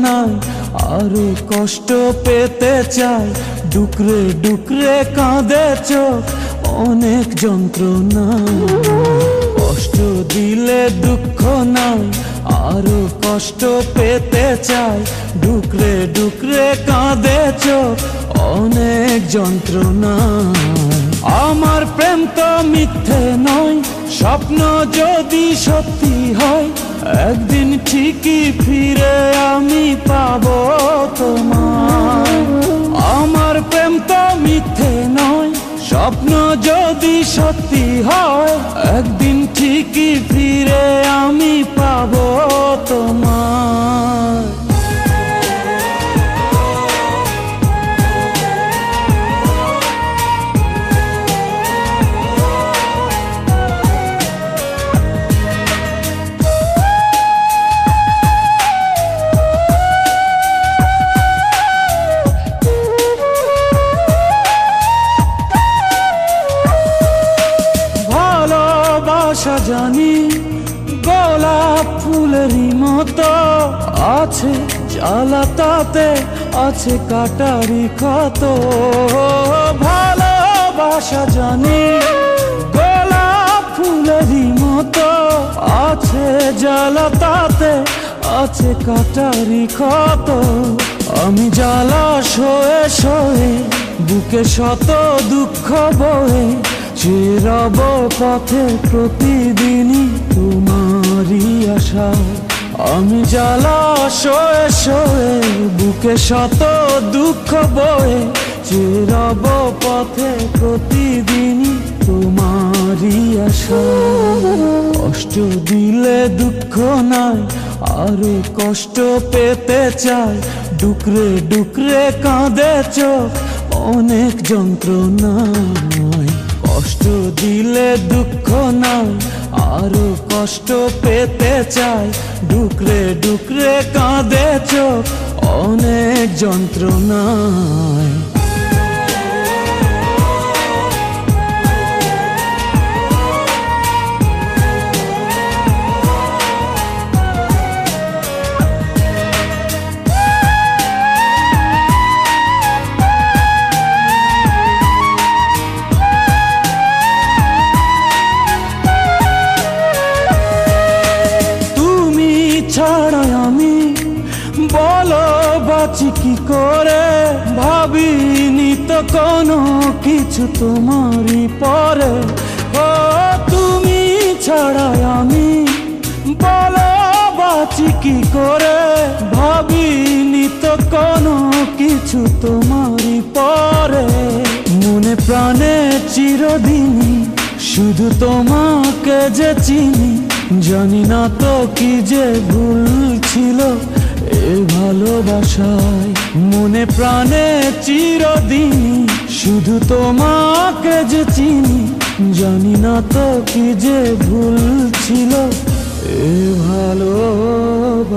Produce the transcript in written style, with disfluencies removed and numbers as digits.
নাই, আরো কষ্ট পেতে চাই, ডুকরে ডুকরে কাঁদে চোখ, অনেক যন্ত্রণা। কষ্ট দিলে দুঃখ নাই, আরো কষ্ট পেতে চাই, ডুকরে ডুকরে কাঁদে চোখ, অনেক যন্ত্রণা। আমার প্রেম তো মিথ্যে নয়, স্বপ্ন যদি সত্যি হয়, একদিন ঠিকই ফিরে আমি পাবো তোমায়। আমার প্রেম তো মিথ্যে নয়, স্বপ্ন যদি সত্যি হয়, একদিন ঠিকই ফিরে আমি পাবো তোমায়। ভালোবাসা জানি গোলাপ ফুলেরই মতো, আছে জ্বালা তাতে আছে কাটারি ক্ষত। ভালোবাসা জানি গোলাপ ফুলেরই মতো, আছে জ্বালা তাতে আছে কাটারি ক্ষত। আমি জ্বালা সয়ে সয়ে বুকে শত দুঃখ বয়ে, চিরব পথে প্রতিদিনই তোমারই আশা। আমি জ্বালা সয়ে সয়ে বুকে শত দুঃখ বয়ে, চিরব পথে প্রতিদিনই তোমারই আশা। কষ্ট দিলে দুঃখ নাই, আরো কষ্ট পেতে চাই, ডুকরে ডুকরে কাঁদে চোখ, অনেক যন্ত্রণায়। কষ্ট দিলে দুঃখ নাই, আরো কষ্ট পেতে চাই, ডুকরে ডুকরে কাঁদে চোখ, অনেক যন্ত্রণায়। ছাড়া আমি বলো বাঁচি কি করে, ভাবিনি তো কোনো কিছু তোমারই পরে। ও তুমি ছাড়া আমি বলো বাঁচি কি করে, ভাবিনি তো কোনো কিছু তোমারই পরে। মনে প্রাণে চিরদিনই শুধু তোমাকে যে চিনি, জানি না তো কি যে ভুল ছিল এ ভালোবাসায়। মনে প্রাণে চিরদিনই শুধু তোমাকে যে চিনি, জানি না তো কি যে ভুল ছিল এ ভালোবাসায়।